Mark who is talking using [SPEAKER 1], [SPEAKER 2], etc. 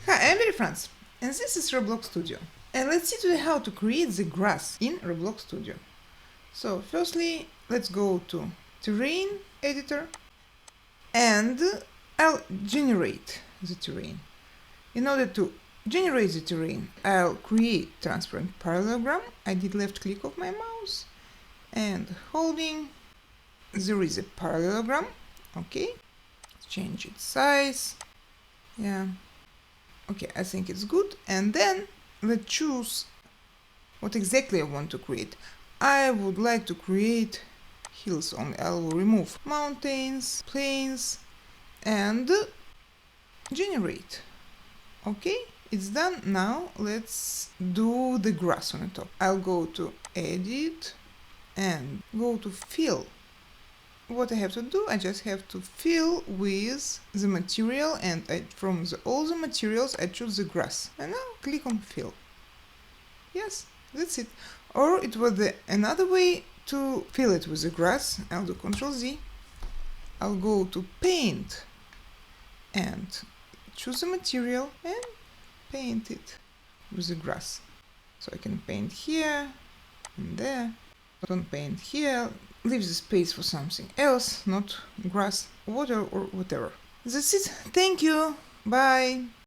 [SPEAKER 1] Hi, I'm very Franz, and this is Roblox Studio. And let's see today how to create the grass in Roblox Studio. So, firstly, let's go to Terrain Editor, and I'll generate the terrain. In order to generate the terrain, I'll create transparent parallelogram. I did left click of my mouse, and holding, there is a parallelogram. Okay, change its size. Yeah. Okay, I think it's good. And then let's choose what exactly I want to create. I would like to create hills only. I will remove mountains, plains, and generate. Okay, it's done. Now let's do the grass on the top. I'll go to edit and go to fill. What I have to do, I just have to fill with the material, and from all the materials I choose the grass, and now click on fill. Yes, that's it. Or it was another way to fill it with the grass. I'll do Ctrl Z. I'll go to paint and choose the material and paint it with the grass. So I can paint here and there. Don't paint here. Leave the space for something else, not grass, water, or whatever. That's it. Thank you. Bye.